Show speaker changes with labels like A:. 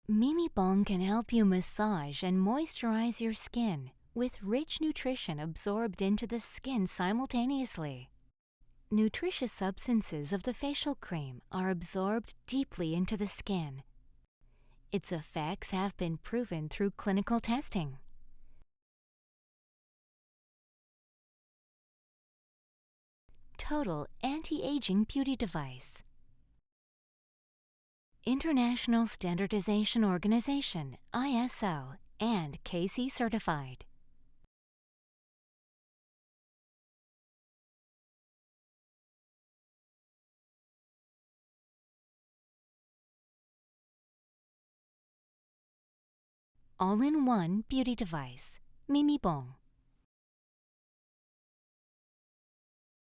A: MIMIBONG can help you massage and moisturize your skin with rich nutrition absorbed into the skin simultaneously. Nutritious substances of the facial cream are absorbed deeply into the skin. Its effects have been proven through clinical testing. Total anti-aging beauty device. International Standardization Organization, ISO, and KC certified. All-in-one beauty device, MIMIBONG.